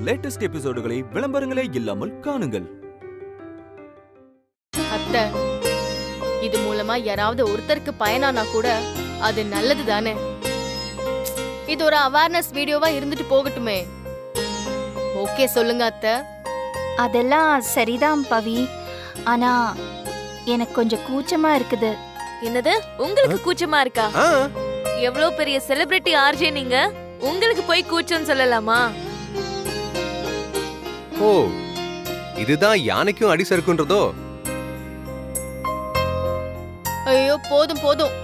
Latest எபிசோடுகளை விளம்பரங்களே இல்லாமல் காணுங்கள். அத்தை, இது மூலமா யாராவது ஒருத்தருக்கு பயனானா கூட அது நல்லது தானே. இது ஒரு அவேர்னஸ் வீடியோவா இருந்துட்டு போகட்டுமே. ஓகே சொல்லுங்க அத்தை. அதெல்லாம் சரிதான் பவி, ஆனா எனக்கு கொஞ்சம் கூச்சமா இருக்குது. என்னது, உங்களுக்கு கூச்சமா இருக்கா? எவ்வளவு பெரிய செலிபிரிட்டி ஆர்ஜே நீங்க, உங்களுக்கு போய் கூச்சம் சொல்லலாமா? ஓ, இதுதான் யானைக்கும் அடி சறுக்குன்றதோ? ஐயோ போதும் போதும்,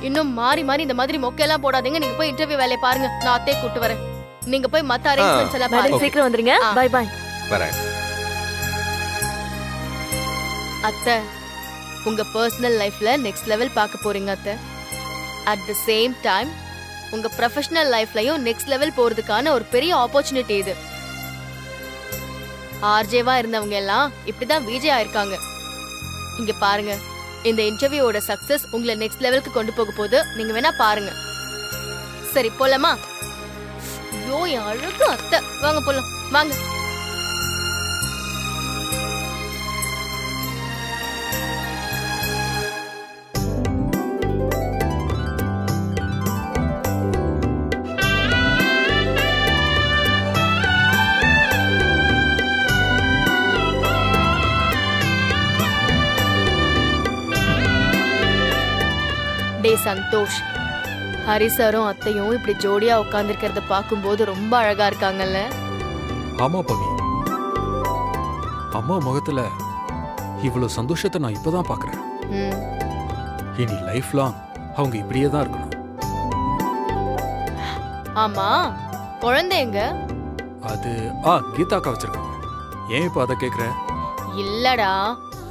இன்னும் மாறி மாறி இந்த மாதிரி மொக்கையெல்லாம் போடாதீங்க. நீங்க போய் இன்டர்வியூ வேலையை பாருங்க, நான் அத்தையை கூட்டு வரேன். நீங்க போய் மத்த அரேஞ்ச்மெண்ட்ஸ் எல்லாம் பாருங்க. சீக்கிரம் வந்துருங்க. Bye bye. வரேன். அத்தை, உங்க பர்சனல் லைஃப்ல நெக்ஸ்ட் லெவல் பார்க்க போறீங்க அத்தை. அட் தி சேம் டைம் உங்க ப்ரொஃபஷனல் லைஃப்லயும் நெக்ஸ்ட் லெவல் போறதுக்கான ஒரு பெரிய ஆப்பர்ச்சுனிட்டி இது. ஆர்ஜேவா இருந்தவங்க எல்லாம் இப்படிதான் விஜய் ஆயிருக்காங்க. இங்க பாருங்க, இந்த இன்டர்வியூவோட சக்சஸ் உங்களை நெக்ஸ்ட் லெவலுக்கு கொண்டு போக போது. நீங்க வேணா பாருங்க. சரி போலாமா? ஐயோ அழகு அத்தை, வாங்க போலாம் வாங்க. டே சந்தோஷ், ஹரி சாரும் அத்தையும் இப்படி ஜோடியா உட்கார்ந்துருக்கிறத பார்க்கும்போது ரொம்ப அழகா இருக்காங்கல்ல? ஆமா பவி, அம்மா முகத்துல இவ்வளவு சந்தோஷத்தை நான் இப்பதான் பாக்குறேன். இனி லைஃப் லாங் அவங்க இப்படியே தான் இருக்கணும். ஆமா, குழந்தைங்க அது கீதாக்கா வச்சிருக்காங்க. ஏன் இப்ப அதை கேக்குற? இல்லடா,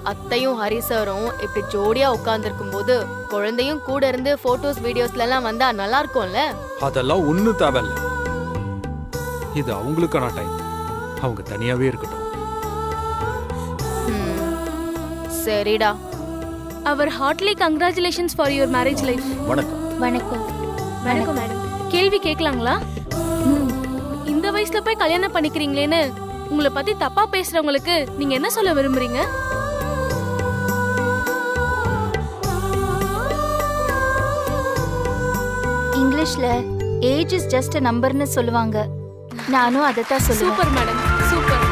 அத்தையும் ஹரி சாரும் இப்படி ஜோடியா உட்கார்ந்துருக்கும் போது குழந்தையும் கூட இருந்து போட்டோஸ் வீடியோஸ்ல எல்லாம் வந்தா நல்லா இருக்கும்ல? அதெல்லாம் ஒண்ணு தேவையில்ல. இது அவங்களுக்கான டைம், அவங்க தனியாவே இருக்கட்டும். சரிடா. அவர் heartily congratulations for your marriage life. வணக்கம். வணக்கம் வணக்கம் மேடம். கேள்வி கேட்கலாங்களா? இந்த வயசுல போய் கல்யாணம் பண்ணிக்கிறீங்களேன்னு உங்களை பத்தி தப்பா பேசுறவங்களுக்கு நீங்க என்ன சொல்ல விரும்புறீங்க? இங்கிலீஷ்ல ஏஜ் இஸ் ஜஸ்ட் a நம்பர்னு சொல்லுவாங்க. நானும் அதைத்தான் சொல்லுவேன். Super madam, super.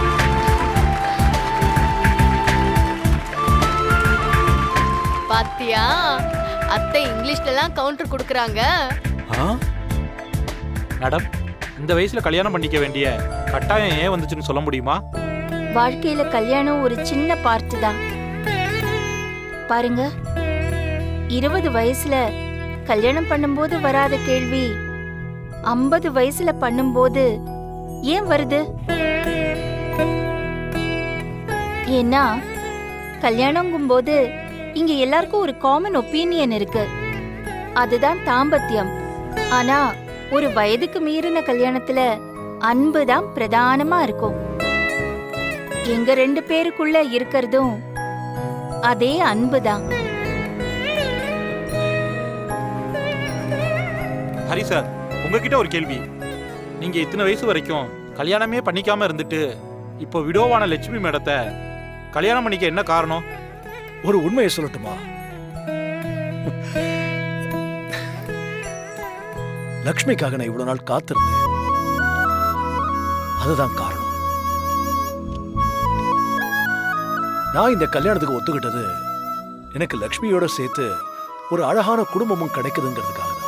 பாத்தியா, அத்தை இங்கிலீஷ்ல எல்லாம் கவுண்டர் கொடுக்கறாங்க. மேடம், இந்த வயசுல கல்யாணம் பண்ணிக்க வேண்டிய கட்டாயம் ஏன் வந்துச்சுன்னு சொல்ல முடியுமா? வாழ்க்கையில கல்யாணம் ஒரு சின்ன பார்ட் தான். பாருங்க, 20 வயசுல கல்யாணம் பண்ணும்போது வராத கேள்வி 50 வயசுல பண்ணும்போது ஏன் வருது? ஏன்னா கல்யாணங்கும்போது இங்க எல்லாருக்கும் ஒரு காமன் ஒப்பீனியன் இருக்கு, அதுதான் தாம்பத்தியம். ஆனா ஒரு வயதுக்கு மீறின கல்யாணத்துல அன்பு தான் பிரதானமா இருக்கும். எங்க 2 பேருக்குள்ள இருக்கிறதும் அதே அன்புதான். ஹரி சார், உங்ககிட்ட ஒரு கேள்வி. நீங்க இத்தனை வயசு வரைக்கும் கல்யாணமே பண்ணிக்காம இருந்துட்டு இப்போ விடோவான லட்சுமி மேடத்தை கல்யாணம் பண்ணிக்க என்ன காரணம்? ஒரு உண்மையை சொல்லட்டுமா? லக்ஷ்மிக்காக நான் இவ்வளவு நாள் காத்திருந்தேன், அதுதான் காரணம். நான் இந்த கல்யாணத்துக்கு ஒத்துக்கிட்டது எனக்கு லக்ஷ்மியோட சேர்த்து ஒரு அழகான குடும்பமும் கிடைக்குதுங்கிறதுக்காக தான்.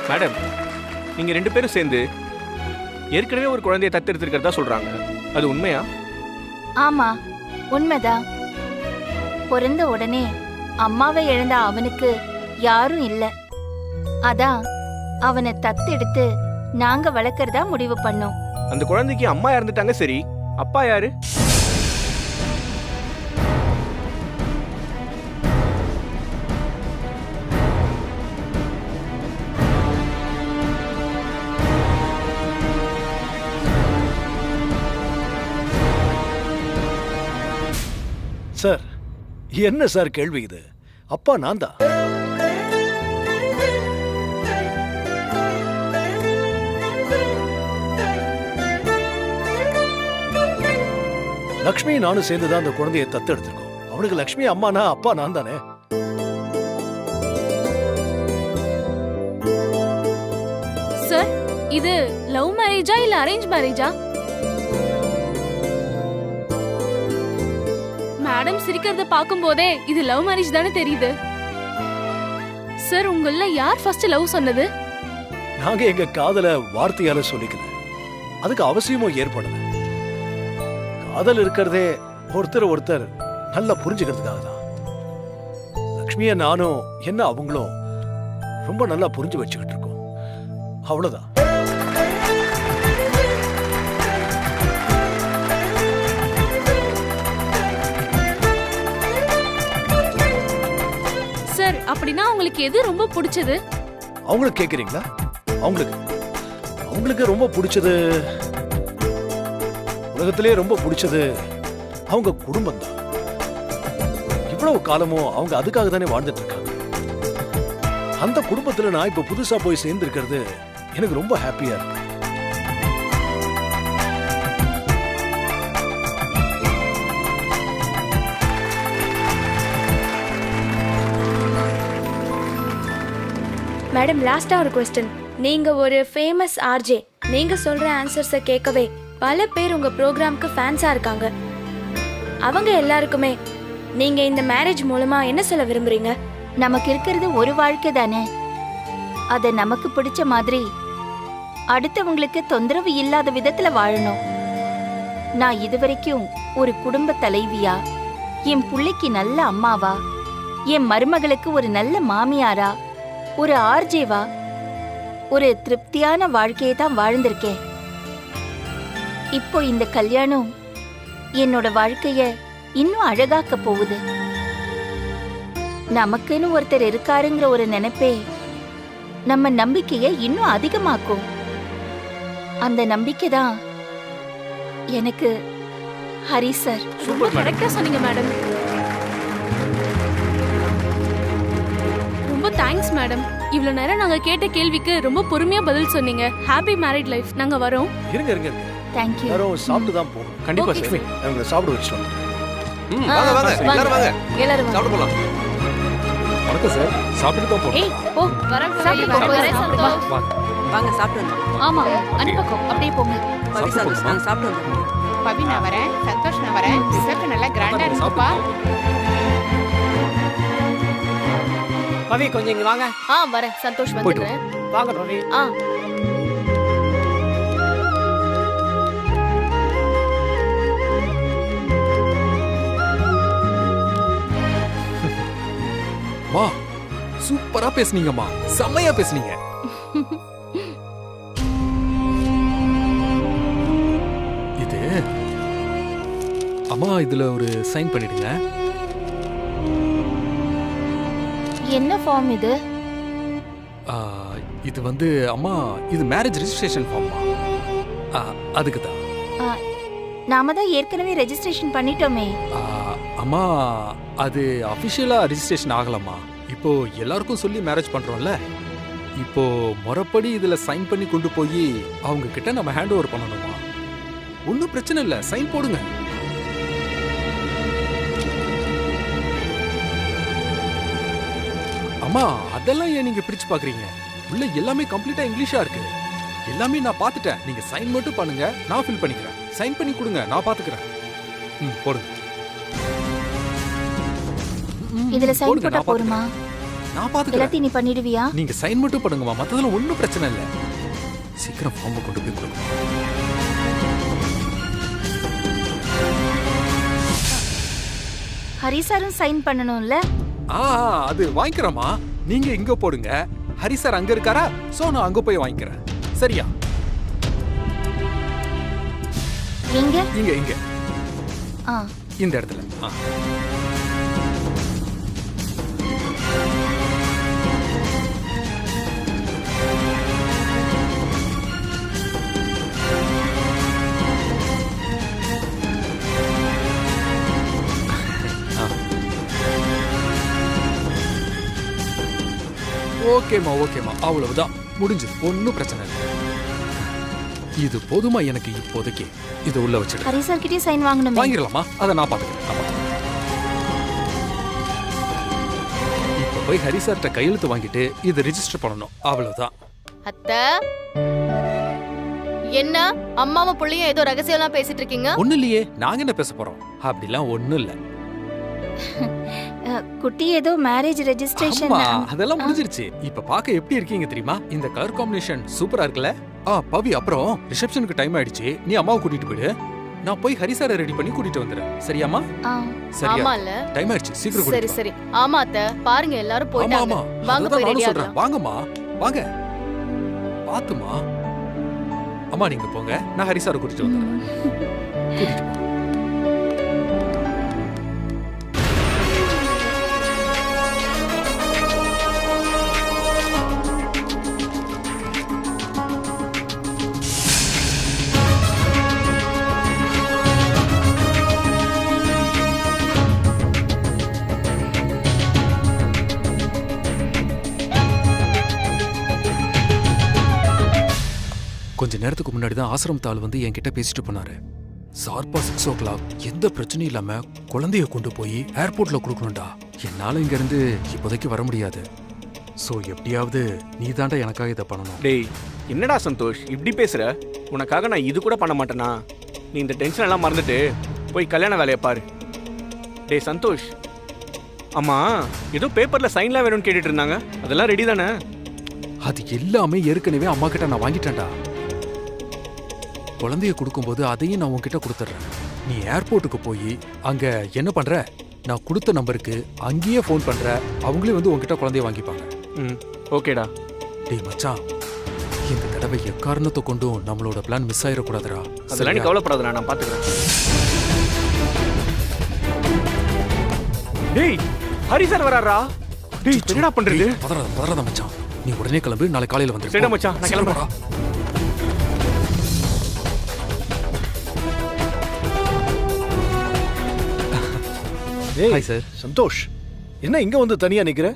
மேடம், நீங்க 2 பேரும் சேர்ந்து ஏற்கனவே ஒரு குழந்தையை தத்தெடுத்திருக்கிறதா சொல்றாங்க, அது உண்மையா? ஆமா, உண்மைதான். பிறந்த உடனே அம்மாவை இழந்த அவனுக்கு யாரும் இல்ல. அதான் அவனை தத்தெடுத்து நாங்க வளர்க்கறதா முடிவு பண்ணோம். அந்த குழந்தைக்கு அம்மா இறந்துட்டாங்க, சரி, அப்பா யாரு? சார், என்ன சார் கேள்வி இது? அப்பா நான் தான். லக்ஷ்மி நானும் சேர்ந்துதான் அந்த குழந்தையை தத்தெடுத்திருக்கோம். அவனுக்கு லக்ஷ்மி அம்மானா அப்பா நான் தானே. சார், இது லவ் மேரேஜா இல்ல அரேஞ்ச் மேரேஜா? மேடம் சிரிக்கிறத பாக்கும்போதே இது லவ் மேரேஜ் தானே தெரியுது. சார், உங்கள யார் ஃபர்ஸ்ட் லவ் சொன்னது? நாங்க எங்க காதல வார்த்தையால சொல்லிக்கல, அதுக்கு அவசியமும் ஏற்படல. காதல் இருக்கிறதே ஒருத்தர் நல்லா புரிஞ்சுக்கிறதுக்காக தான். லக்ஷ்மிய நானும் என்ன அவங்களும் ரொம்ப நல்லா புரிஞ்சு வச்சுக்கிட்டு இருக்கோம், அவ்வளவுதான். சார், அப்படின்னா உங்களுக்கு எது ரொம்ப பிடிச்சது? அவங்களுக்கு கேக்குறீங்களா? அவங்களுக்கு ரொம்ப பிடிச்சது, உலகத்திலே ரொம்ப பிடிச்சது அவங்க குடும்பம் தான். இவ்வளவு காலமும் அவங்க அதுக்காக தானே வாழ்ந்துட்டு இருக்காங்க. அந்த குடும்பத்துல நான் இப்ப புதுசா போய் சேர்ந்து இருக்கிறது எனக்கு ரொம்ப ஹாப்பியா இருக்கு. மேடம், லாஸ்டா ஒரு क्वेश्चन. நீங்க ஒரு ஃபேமஸ் ஆர்ஜே. நீங்க சொல்ற ஆன்சர்ஸை கேட்கவே பல பேர் உங்க ப்ரோக்ராம்க்கு ஃபேன்ஸா இருக்காங்க. அவங்க எல்லாருக்குமே நீங்க இந்த மேரேஜ் மூலமா என்ன சொல்ல விரும்புறீங்க? நமக்கு இருக்கிறது ஒரு வாழ்க்கை தானே, அத நமக்கு பிடிச்ச மாதிரி அடுத்தவங்களுக்கு தொந்தரவு இல்லாத விதத்துல வாழணும். நான் இதுவரைக்கும் ஒரு குடும்ப தலைவியா, என் பிள்ளைக்கு நல்ல அம்மாவா, என் மருமகளுக்கு ஒரு நல்ல மாமியாரா, ஒரு ஆர்ஜேவா, ஒரு திருப்தியான வாழ்க்கையை தான் வாழ்ந்திருக்கேன். இப்போ இந்த கல்யாணம் என்னோட வாழ்க்கைய இன்னும் அழகாக்க போகுது. நமக்குன்னு ஒருத்தர் இருக்காருங்கிற ஒரு நினைப்பே நம்ம நம்பிக்கைய இன்னும் அதிகமாக்கும். அந்த நம்பிக்கை தான் எனக்கு ஹரி சார். ரொம்ப கரெக்டா சொன்னீங்க மேடம். ரொம்ப தேங்க்ஸ் மேடம். இவ்வளவு நேரம் நாங்க கேட்ட கேள்விக்கு ரொம்ப பொறுமையா பதில் சொன்னீங்க. Happy married life. நாங்க வரோம். இருங்க. Thank you. எல்லாரும் சாப்பிட்டு தான் போகணும். கண்டிப்பா லக்ஷ்மி, அவங்களை சாப்பிட வச்சிட்டோம். வாங்க எல்லாரும் வாங்க, எல்லாரும் வாங்க. சாப்பிட போலாம். வணக்கம் சார், சாப்பிட்டு தான் போறோம். ஏய், போ. சாப்பிட்டு போ. வரேன் சந்தோஷ். வாங்க சாப்பிட்டு வந்துடும். ஆமா, அனுப்பக்கம் அப்படியே போங்க. பவி சந்தோஷ் நாங்க சாப்பிட்டு வந்துடும். பவி நான் வரேன், சந்தோஷ் நான் வரேன். ரிசப்ஷன் நல்லா கிராண்டா இருக்குப்பா. பவி கொஞ்சம் இங்க வாங்க. வரேன் சந்தோஷ், வந்துடுறேன். வாங்க பவி. மா, சூப்பரா பேசுனீங்கம்மா, செம்மையா பேசுனீங்க. இது அம்மா, இதுல ஒரு சைன் பண்ணிடுங்க. என்ன ஃபார்ம் இது? இது வந்து அம்மா, இது மேரேஜ் ரெஜிஸ்ட்ரேஷன் ஃபார்ம்மா. அதுக்கு தான். நாம தான் ஏற்கனவே ரெஜிஸ்ட்ரேஷன் பண்ணிட்டோமே. அம்மா, அது அபிஷியலா ரெஜிஸ்ட்ரேஷன் ஆகலம்மா. இப்போ எல்லாருக்கும் சொல்லி மேரேஜ் பண்றோம்ல, இப்போ முறைப்படி இதுல சைன் பண்ணி கொண்டு போய் அவங்க கிட்ட நம்ம ஹேண்ட் ஓவர் பண்ணணுமா. ஒன்னும் பிரச்சனை இல்ல, சைன் போடுங்க. அம்மா, அதெல்லாம் ஏன் நீங்க பிரிச்சு பாக்குறீங்க? உள்ள எல்லாமே கம்ப்ளீட்டா இங்கிலீஷா இருக்கு. எல்லாமே நான் பார்த்துட்டேன். நீங்க சைன் மட்டும் பண்ணுங்க, நான் ஃபில் பண்ணிக்கிறேன். சைன் பண்ணி கொடுங்க, நான் பாத்துக்கிறேன். போடுங்க. இதுல சைன் போட்டா போடுமா? நான் பாத்துக்கிறேன். எல்லாத்தையும் நீ பண்ணிடுவியா? நீங்க சைன் மட்டும் பண்ணுங்கம்மா, மத்ததெல்லாம் ஒண்ணும் பிரச்சனை இல்ல. சீக்கிரம் ஃபார்ம் கொண்டு போய் கொடுங்க. ஹரி சாரும் சைன் பண்ணணும்ல? அது வாங்கிக்கிறேம்மா. நீங்க இங்க போடுங்க. ஹரி சார் அங்க இருக்காரா? சோ நான் அங்க போய் வாங்கிக்கிறேன். சரியா? எங்க? இங்க இந்த இடத்துல. ஓகேம்மா, அவ்வளவுதான், முடிஞ்சது. ஒன்னும் பிரச்சனை இல்லை. இது போதுமா எனக்கு இப்போதைக்கு? இது உள்ள வச்சிடு. ஹரி சார் கிட்டே சைன் வாங்கணும். வாங்கிடலாமா? அதை நான் பாத்துக்கிறேன். இப்ப போய் ஹரி சார்ட்ட கையெழுத்து வாங்கிட்டு இது ரெஜிஸ்டர் பண்ணணும். அவ்வளவுதான். அத்தை, என்ன அம்மாவும் புள்ளையும் ஏதோ ரகசியம்லாம் பேசிட்டு இருக்கீங்க? ஒண்ணு இல்லையே, நாங்க என்ன பேச போறோம்? அப்படிலாம் ஒண்ணும் இல்ல. குட்டி ஏதோ மேரேஜ் ரெஜிஸ்ட்ரேஷன். அதெல்லாம் முடிஞ்சிருச்சு. இப்ப பாக்க எப்படி இருக்கீங்க தெரியுமா? இந்த கலர் காம்பினேஷன் சூப்பரா இருக்குல்ல? பவி, அப்புறம் ரிசப்ஷனுக்கு டைம் ஆயிடுச்சு. நீ அம்மாவை கூட்டிட்டு போயிடு. நான் போய் ஹரி சாரை ரெடி பண்ணி கூட்டிட்டு வந்துறேன். சரியாமா? ஆமா இல்ல, டைம் ஆயிடுச்சு. சீக்கிரம் சரி சரி. ஆமா அத்தை, பாருங்க எல்லாரும் போயிட்டாங்க. வாங்க போய் ரெடி ஆகலாம். வாங்கம்மா, வாங்க. பாத்துமா. அம்மா நீங்க போங்க, நான் ஹரி சாரை கூட்டிட்டு வந்துறேன். கூட்டிட்டு கொஞ்ச நேரத்துக்கு முன்னாடி தான் ஆசிரமத்தால் வந்து என்கிட்ட பேசிட்டு போனாரு. ஷார்ப்பா 6 o'clock எந்த பிரச்சனையும் இல்லாம குழந்தைய கொண்டு போய் ஏர்போர்ட்ல கொடுக்கணும்டா. என்னால இங்க இருந்து இப்போதைக்கு வர முடியாது. சோ எப்படியாவது நீ தாண்டா எனக்காக இதை பண்ணணும். டேய், என்னடா சந்தோஷ் இப்படி பேசுற? உனக்காக நான் இது கூட பண்ண மாட்டேனா? நீ இந்த டென்ஷன் எல்லாம் மறந்துட்டு போய் கல்யாண வேலையை பாரு. டேய் சந்தோஷ், அம்மா ஏதோ பேப்பர்ல சைன்லாம் வேணும்னு கேட்டுட்டு இருந்தாங்க. அதெல்லாம் ரெடி தானே? அது எல்லாமே ஏற்கனவே அம்மா கிட்ட நான் வாங்கிட்டேன்டா. குழந்தைய கொடுக்கும்போது அதையும் நான் உன்கிட்ட கொடுத்துட்றேன். நீ ஏர்போர்ட்டுக்கு போய் அங்க என்ன பண்ற? நான் கொடுத்த நம்பருக்கு அங்கேயே ஃபோன் பண்ற. அவங்களே வந்து உன்கிட்ட குழந்தைய வாங்கிப்பாங்க. ஓகேடா. டேய் மச்சான், இந்த தடவை எக்காரணத்தை கொண்டும் நம்மளோட பிளான் மிஸ் ஆயிடக்கூடாதுடா. அதெல்லாம் நீ கவலைப்படாதடா, நான் பாத்துக்கிறேன். டேய், ஹரி சார் வராரா? டேய் என்னடா பண்றது? பதறாத மச்சான், நீ உடனே கிளம்பு. நாளை காலையில வந்துரு. சரிடா மச்சான், நான் கிளம்புறேன். Hi sir. சந்தோஷ், என்ன இங்க வந்து தனியா நிக்கிற?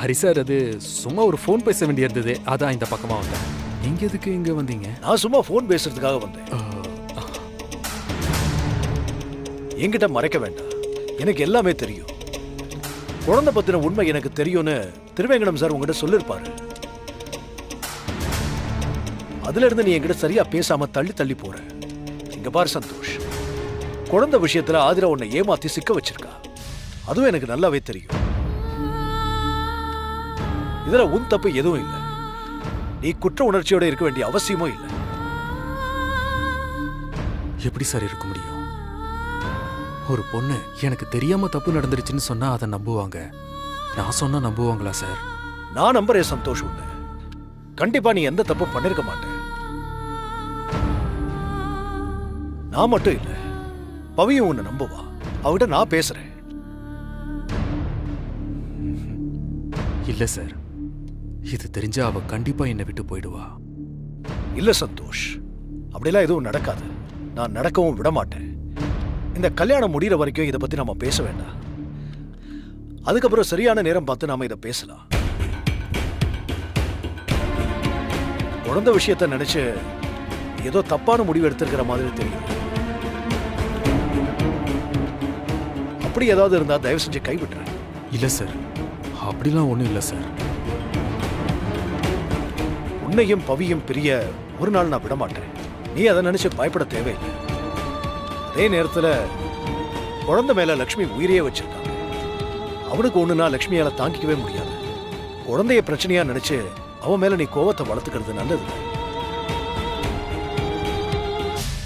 ஹரி சார், அது சும்மா ஒரு ஃபோன் பேச வேண்டிய இருந்தது, அதான் இந்த பக்கமா வந்தேன். நீங்க எதுக்கு இங்க வந்தீங்க? நான் சும்மா ஃபோன் பேசுறதுக்காக வந்தேன். என்கிட்ட மறைக்க வேண்டாம், எனக்கு எல்லாமே தெரியும். குழந்தை பத்தின உண்மை எனக்கு தெரியும்னு திருவேங்கடம் சார் உங்ககிட்ட சொல்லிருப்பாரு. அதுல இருந்து நீ என்கிட்ட சரியா பேசாம தள்ளி தள்ளி போற. இங்க பாரு சந்தோஷ், குழந்தை விஷயத்துல ஆதிரா உன்னை ஏமாத்தி சிக்க வச்சிருக்கா. அதுவும் எனக்கு நல்லாவே தெரியும். இதுல உன் தப்பு எதுவும் இல்லை. நீ குற்ற உணர்ச்சியோட இருக்க வேண்டிய அவசியமும் இல்லை. எப்படி சார் இருக்க முடியும்? ஒரு பொண்ணு எனக்கு தெரியாம தப்பு நடந்துருச்சுன்னு சொன்னா அதை நம்புவாங்க. நான் சொன்னா நம்புவாங்களா சார்? நான் நம்புறேன் சந்தோஷ். உன்னை கண்டிப்பா நீ எந்த தப்பும் பண்ணிருக்க மாட்டேன். நான் மட்டும் இல்ல, பவியும் உன்னை நம்புவா. அவகிட்ட நான் பேசுறேன். இல்ல சார், இது தெரிஞ்சா அவ கண்டிப்பா என்னை விட்டு போயிடுவா. இல்ல சந்தோஷ், அப்படிலாம் எதுவும் நடக்காது. நான் நடக்கவும் விட மாட்டேன். இந்த கல்யாணம் முடிகிற வரைக்கும் இதை பத்தி நாம பேச வேண்டாம். அதுக்கப்புறம் சரியான நேரம் பார்த்து நாம இதை பேசலாம். குழந்தை விஷயத்தை நினைச்சு ஏதோ தப்பான முடிவு எடுத்திருக்கிற மாதிரி தெரியும். அப்படி ஏதாவது இருந்தா தயவு செஞ்சு கைவிட்டுறேன். இல்ல சார், அப்படிலாம் ஒண்ணும் இல்ல சார். உன்னையும் பவியும் பிரிய ஒரு நாள் நான் விட மாட்டேன். நீ அதை நினைச்சு பயப்பட தேவையில்லை. அதே நேரத்துல குழந்தை மேல லட்சுமி உயிரையே வச்சிருக்காங்க. அவனுக்கு ஒண்ணுனா லட்சுமியால தாங்கிக்கவே முடியாது. குழந்தைய பிரச்சனையா நினைச்சு அவன் மேல நீ கோவத்தை வளர்த்துக்கிறது நல்லது.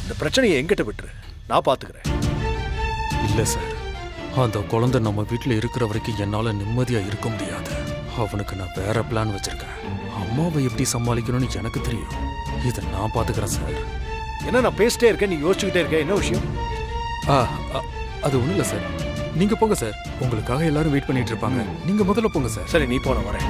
இந்த பிரச்சனையை எங்கிட்ட விட்டுரு, நான் பாத்துக்கிறேன். இல்ல சார், அந்த குழந்தை நம்ம வீட்டுல இருக்கிற வரைக்கும் என்னால நிம்மதியா இருக்க முடியாது. அவனுக்கு நான் வேற பிளான் வச்சிருக்கேன். அம்மாவை எப்படி சமாளிக்கணும்னு எனக்கு தெரியும். இதை நான் பாத்துக்கிறேன் சார். என்ன நான் பேசிட்டே இருக்கேன், நீ யோசிச்சுக்கிட்டே இருக்க, என்ன விஷயம்? அது ஒண்ணும் இல்ல சார். நீங்க போங்க சார், உங்களுக்காக எல்லாரும் வெயிட் பண்ணிட்டு இருப்பாங்க. நீங்க முதல்ல போங்க சார். சரி, நீ போன வரேன்.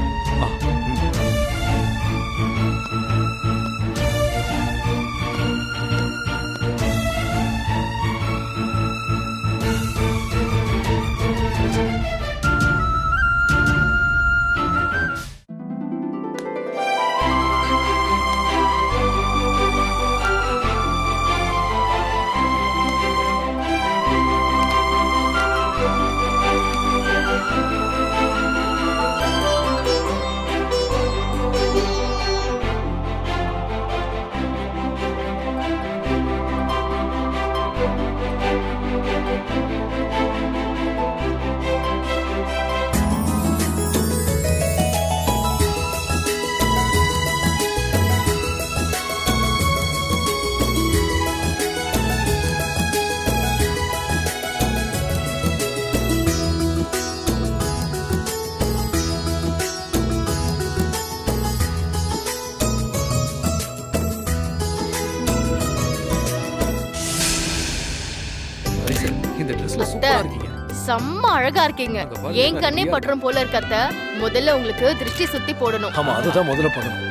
அத்தை செம்ம அழகா இருக்கீங்க. ஏன் கண்ணே பட்டுரும் போல இருக்க அத்தை. முதல்ல உங்களுக்கு திருஷ்டி சுத்தி போடணும். ஆமா, அதுதான் முதல்ல பண்ணணும்.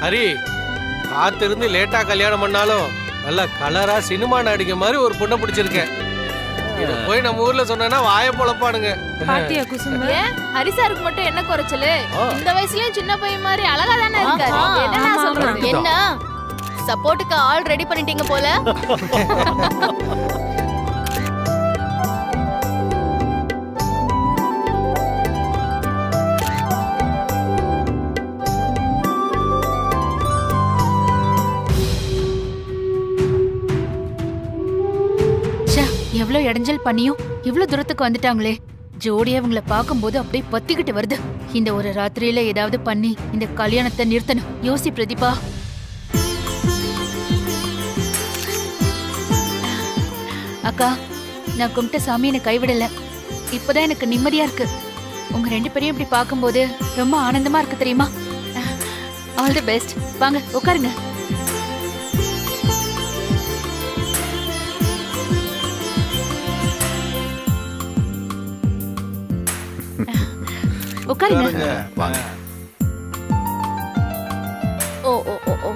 ஹரி, காத்திருந்து லேட்டா கல்யாணம் பண்ணாலும் நல்ல கலரா சினிமா நடிகை மாதிரி ஒரு பொண்ணை பிடிச்சிருக்கேன். இத போய் நம்ம ஊர்ல சொன்னா வாய பொழப்பானுங்க. பாட்டியா குசும்பு? ஹரிசாருக்கு மட்டும் என்ன குறைச்சலு? இந்த வயசுலயும் சின்ன பையன் மாதிரி அழகா தானே இருக்காரு. என்ன நான் சொல்றது? என்ன சப்போர்ட்டுக்கு ஆல் ரெடி பண்ணிட்டீங்க போல. எவ்வளவு இடைஞ்சல் பண்ணியும் இவ்வளவு தூரத்துக்கு வந்துட்டாங்களே. ஜோடியா இவங்களை பார்க்கும்போது அப்படியே பத்திக்கிட்டு வருது. இந்த ஒரு ராத்திரியில ஏதாவது பண்ணி இந்த கல்யாணத்தை நிறுத்தணும். யோசி பிரதீபா. அக்கா, நான் கும்பிட்ட சாமி என்னை கைவிடல. இப்பதான் எனக்கு நிம்மதியா இருக்கு. உங்க 2 பேரையும் இப்படி பார்க்கும்போது ரொம்ப ஆனந்தமா இருக்கு தெரியுமா? All the best. வாங்க உட்காருங்க. உட்காருங்க. ஓ ஓ ஓ ஓ.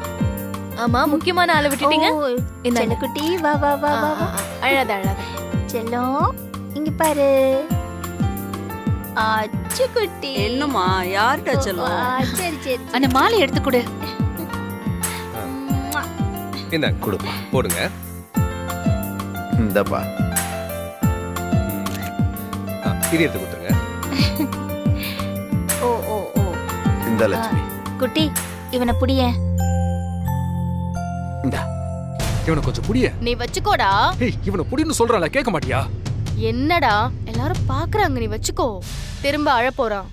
ஆமா, முக்கியமான ஆளை விட்டுட்டீங்க. செல்லக்குட்டி, வா வா வா வா. அழாத அழாத. செல்லம், இங்க பாரு. ஆச்சு குட்டி. என்னம்மா, யார்கிட்ட செல்லம்? சரி சரி. அந்த மாலை எடுத்து கொடு. இந்த கொடுப்பா, போடுங்க. இந்தப்பா, இது எடுத்து கொடுத்துருங்க. ஓ ஓ ஓ. இந்த லட்சுமி குட்டி, இவனை புடிய. இந்தா, இவனை கொஞ்சம் புடிய. நீ வச்சுக்கோடா. ஏய், இவனை புடின்னு சொல்றல, கேட்க மாட்டியா? என்னடா எல்லாரும் பாக்குறாங்க, நீ வச்சுக்கோ. திரும்ப அழ போறான்.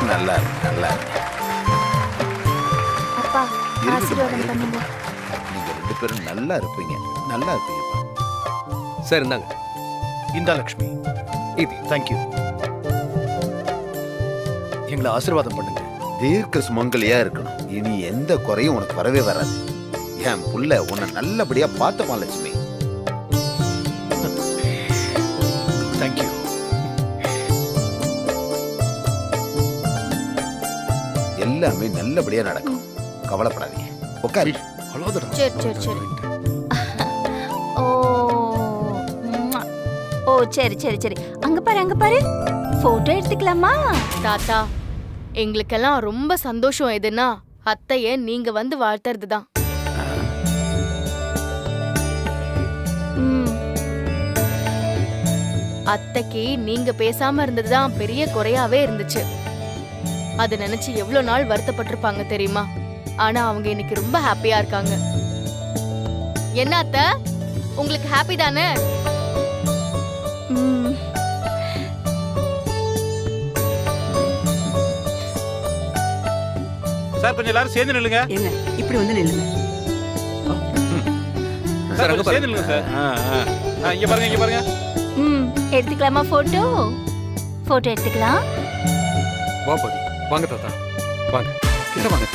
நல்லா இருக்கு, நல்லா இருக்கு. அப்பா, ஆசீர்வாதம் பண்ணுங்க. நீங்க 2 பேரும் நல்லா இருப்பீங்க, நல்லா இருப்பீங்கப்பா. சார் இந்தாங்க. இந்தா லட்சுமி. இது தேங்க்யூ. எங்களை ஆசீர்வாதம் பண்ணுங்க. தீர்க்க சுமங்கலியா இருக்கணும். இனி எந்த குறையும் உனக்கு வரவே வராது. என் புள்ள உன்னை நல்லபடியா பார்த்துப்பான் லட்சுமி. தேங்க்யூ. எல்லாமே நல்லபடியா நடக்கும், கவலைப்படாதீங்க. உட்காரு. சரி சரி சரி. ஓ ஓ, சரி சரி சரி. அங்க பாரு, அங்க பாரு. போட்டோ எடுத்துக்கலாமா? தாத்தா, எங்களுக்கெல்லாம் ரொம்ப சந்தோஷம் எதுன்னா அத்தைய நீங்க வந்து வாழ்த்துறதுதான். அத்தைக்கு நீங்க பேசாம இருந்ததுதான் பெரிய குறையாவே இருந்துச்சு. அது நினைச்சு எவ்வளவு நாள் வருத்தப்பட்டிருப்பாங்க தெரியுமா? ஆனா அவங்க இன்னைக்கு ரொம்ப ஹாப்பியா இருக்காங்க. என்ன அத்தை, உங்களுக்கு ஹாப்பி தானே? சார் கொஞ்சம் எல்லாரும் சேர்ந்து நில்லுங்க. ஏங்க, இப்படி வந்து நில்லுங்க. சார் கொஞ்சம் சேர்ந்து நில்லுங்க சார். இங்க பாருங்க, இங்க பாருங்க. எடுத்துக்கலாமா போட்டோ? போட்டோ எடுத்துக்கலாம். வா பாதி, வாங்க தாத்தா, வாங்க கிட்ட வாங்க.